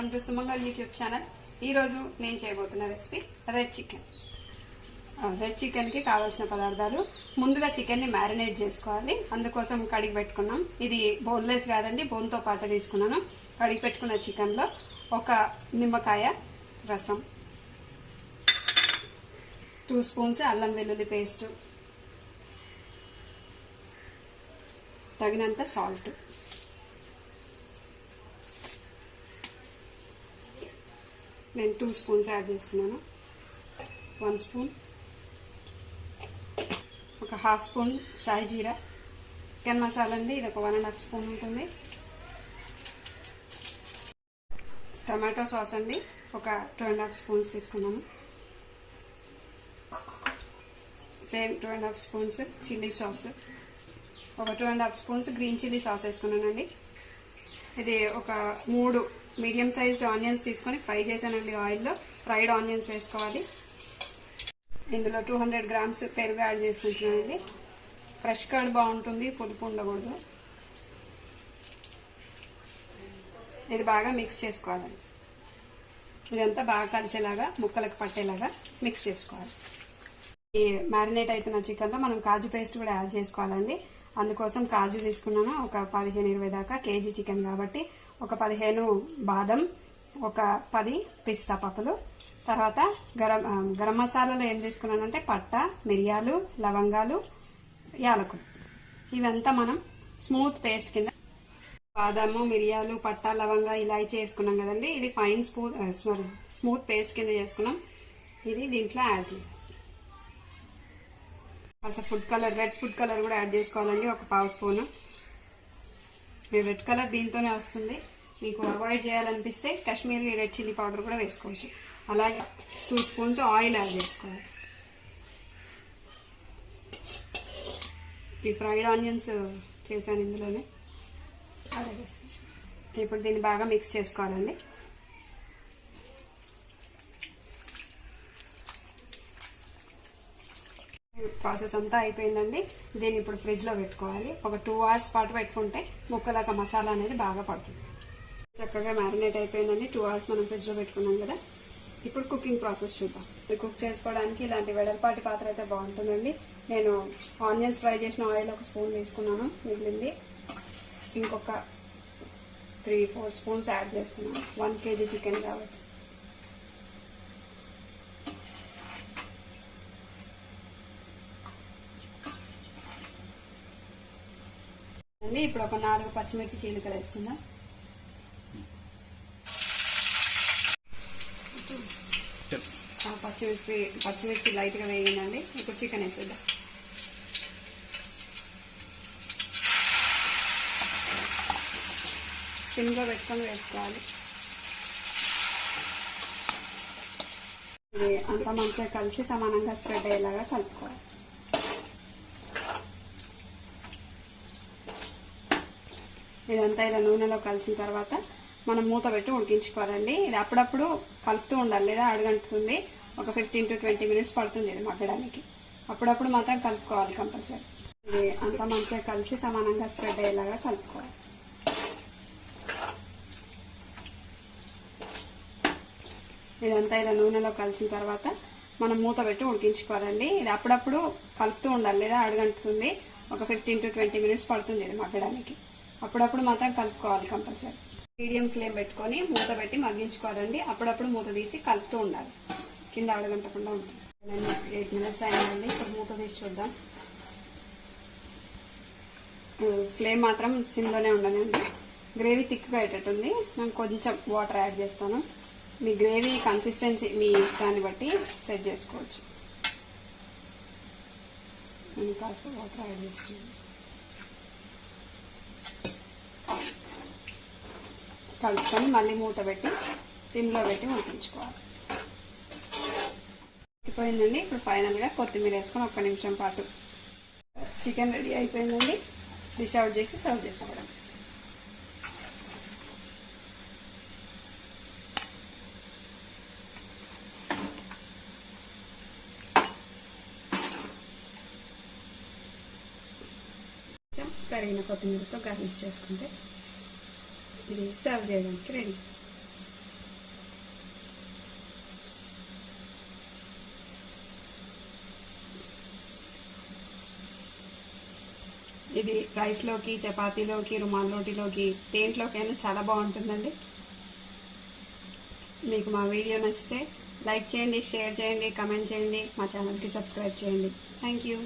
Welcome to Sumangal YouTube channel. ఈరోజు నేను చేయబోతున్న రెసిపీ రెడ్ చికెన్. రెడ్ చికెన్కి కావాల్సిన పదార్థాలు, ముందుగా చికెన్ని మ్యారినేట్ చేసుకోవాలి. అందుకోసం కడిగి పెట్టుకున్నాం. ఇది బోన్లెస్ కాదండి, బోన్తో పాటు తీసుకున్నాను. కడిగి పెట్టుకున్న చికెన్లో ఒక నిమ్మకాయ రసం, 2 స్పూన్స్ అల్లం వెల్లుల్లి పేస్ట్, తగినంత సాల్ట్, నేను 2 స్పూన్స్ యాడ్ చేస్తున్నాను. 1 స్పూన్, ఒక 1/2 స్పూన్ షాయి జీరా, చికెన్ మసాలా అండి, ఇది ఒక 1.5 స్పూన్ ఉంటుంది. టమాటో సాస్ అండి, ఒక 2.5 స్పూన్స్ తీసుకున్నాను. సేమ్ 2.5 స్పూన్స్ చిల్లీ సాస్, ఒక 2.5 స్పూన్స్ గ్రీన్ చిల్లీ సాస్ వేసుకున్నానండి. ఇది ఒక 3 మీడియం సైజ్డ్ ఆనియన్స్ తీసుకొని ఫ్రై చేశానండి ఆయిల్లో. ఫ్రైడ్ ఆనియన్స్ వేసుకోవాలి. ఇందులో 200 గ్రామ్స్ పెరుగు యాడ్ చేసుకుంటున్నానండి. ఫ్రెష్ కర్డ్ బాగుంటుంది, పొదుపు ఉండకూడదు. ఇది బాగా మిక్స్ చేసుకోవాలండి. ఇదంతా బాగా కలిసేలాగా, ముక్కలకు పట్టేలాగా మిక్స్ చేసుకోవాలి. ఈ మ్యారినేట్ అవుతున్న చికెన్లో మనం కాజు పేస్ట్ కూడా యాడ్ చేసుకోవాలండి. అందుకోసం కాజు తీసుకున్నాను, ఒక 15-20 దాకా. కేజీ చికెన్ కాబట్టి ఒక 15 బాదం, ఒక 10 పిస్తా పప్పులు. తర్వాత గరం మసాలాలో ఏం తీసుకున్నానంటే పట్ట, మిరియాలు, లవంగాలు, యాలకులు. ఇవంతా మనం స్మూత్ పేస్ట్ కింద, బాదాము, మిరియాలు, పట్ట, లవంగా, ఇలాచీ వేసుకున్నాం కదండి. ఇది స్మూత్ పేస్ట్ కింద చేసుకున్నాం. ఇది దీంట్లో యాడ్ చేయాలి. అసలు రెడ్ ఫుడ్ కలర్ కూడా యాడ్ చేసుకోవాలండి, ఒక 1/2 స్పూన్. మీరు రెడ్ కలర్ దీంతోనే వస్తుంది. మీకు అవాయిడ్ చేయాలనిపిస్తే కాశ్మీరీ రెడ్ చిల్లీ పౌడర్ కూడా వేసుకోవచ్చు. అలాగే 2 స్పూన్స్ ఆయిల్ యాడ్ చేసుకోవాలి. ఈ ఫ్రైడ్ ఆనియన్స్ చేశాను ఇందులోనే, అదే వేస్తాను. ఇప్పుడు దీన్ని బాగా మిక్స్ చేసుకోవాలండి. ప్రాసెస్ అంతా అయిపోయిందండి. దీన్ని ఇప్పుడు ఫ్రిడ్జ్లో పెట్టుకోవాలి. ఒక 2 అవర్స్ పాటు పెట్టుకుంటే ముక్కలకు మసాలా అనేది బాగా పడుతుంది. చక్కగా మ్యారినేట్ అయిపోయిందండి. 2 అవర్స్ మనం ఫ్రిడ్జ్లో పెట్టుకున్నాం కదా. ఇప్పుడు కుకింగ్ ప్రాసెస్ చూద్దాం. కుక్ చేసుకోవడానికి ఇలాంటి వెడల్పాటి పాత్ర అయితే బాగుంటుందండి. నేను ఆనియన్స్ ఫ్రై చేసిన ఆయిల్ 1 స్పూన్ తీసుకున్నాను, మిగిలింది. ఇంకొక 3-4 స్పూన్స్ యాడ్ చేస్తున్నాను, 1 కేజీ చికెన్ కాబట్టి. ఇప్పుడు ఒక 4 పచ్చిమిర్చి చీలికలు వేసుకుందాం. పచ్చిమిర్చి లైట్గా వేగిందండి. ఇప్పుడు చికెన్ వేసేద్దాం. సిమ్గా పెట్టుకొని వేసుకోవాలి. ఇది అంతా మంచిగా కలిసి సమానంగా స్ప్రెడ్ అయ్యేలాగా కలుపుకోవాలి. ఇదంతా ఇలా నూనెలో కలిసిన తర్వాత మనం మూత పెట్టి ఉడికించుకోవాలండి. ఇది అప్పుడప్పుడు కలుపుతూ ఉండాలి, లేదా అడుగంటుతుంది. ఒక 15-20 మినిట్స్ పడుతుంది ఇది మగ్గడానికి. అప్పుడప్పుడు మాత్రం కలుపుకోవాలి కంపల్సరీ. ఇది అంతా మంచిగా కలిసి సమానంగా స్ప్రెడ్ అయ్యేలాగా కలుపుకోవాలి. ఇదంతా ఇలా నూనెలో కలిసిన తర్వాత మనం మూత పెట్టి ఉడికించుకోవాలండి. ఇది అప్పుడప్పుడు కలుపుతూ ఉండాలి, లేదా అడుగంటుతుంది. ఒక 15-20 మినిట్స్ పడుతుంది ఇది మగ్గడానికి. అప్పుడప్పుడు మాత్రం కలుపుకోవాలి కంపల్సరీ. మీడియం ఫ్లేమ్ పెట్టుకొని మూత పెట్టి మగ్గించుకోవాలండి. అప్పుడప్పుడు మూత తీసి కలుపుతూ ఉండాలి, కింద అడగంటకుండా ఉంటుంది. 8 మినిట్స్ అయిందండి. ఇప్పుడు మూత తీసి చూద్దాం. ఫ్లేమ్ మాత్రం సిమ్లోనే ఉండదండి. గ్రేవీ థిక్గా అయ్యేటట్టుంది. నేను కొంచెం వాటర్ యాడ్ చేస్తాను. మీ గ్రేవీ కన్సిస్టెన్సీ మీ ఇష్టాన్ని బట్టి సెట్ చేసుకోవచ్చు. నేను కాస్త వాటర్ యాడ్ చేస్తున్నాను. కలుపుకొని మళ్ళీ మూత పెట్టి సిమ్లో పెట్టి ఉడికించుకోవాలి. అయిపోయిందండి. ఇప్పుడు ఫైనల్గా కొత్తిమీర వేసుకొని 1 నిమిషం పాటు చికెన్ రెడీ అయిపోయిందండి. డిష్ అవుట్ చేసి సర్వ్ చేసుకోవడం. కరిగిన కొత్తిమీరతో గార్నిష్ చేసుకుంటే ఇది సర్వ్ చేయడానికి రెడీ. ఇది రైస్లోకి, చపాతీలోకి, రుమాల్ రోటీలోకి, దేంట్లోకైనా చాలా బాగుంటుందండి. మీకు మా వీడియో నచ్చితే లైక్ చేయండి, షేర్ చేయండి, కమెంట్ చేయండి, మా ఛానల్కి సబ్స్క్రైబ్ చేయండి. Thank you.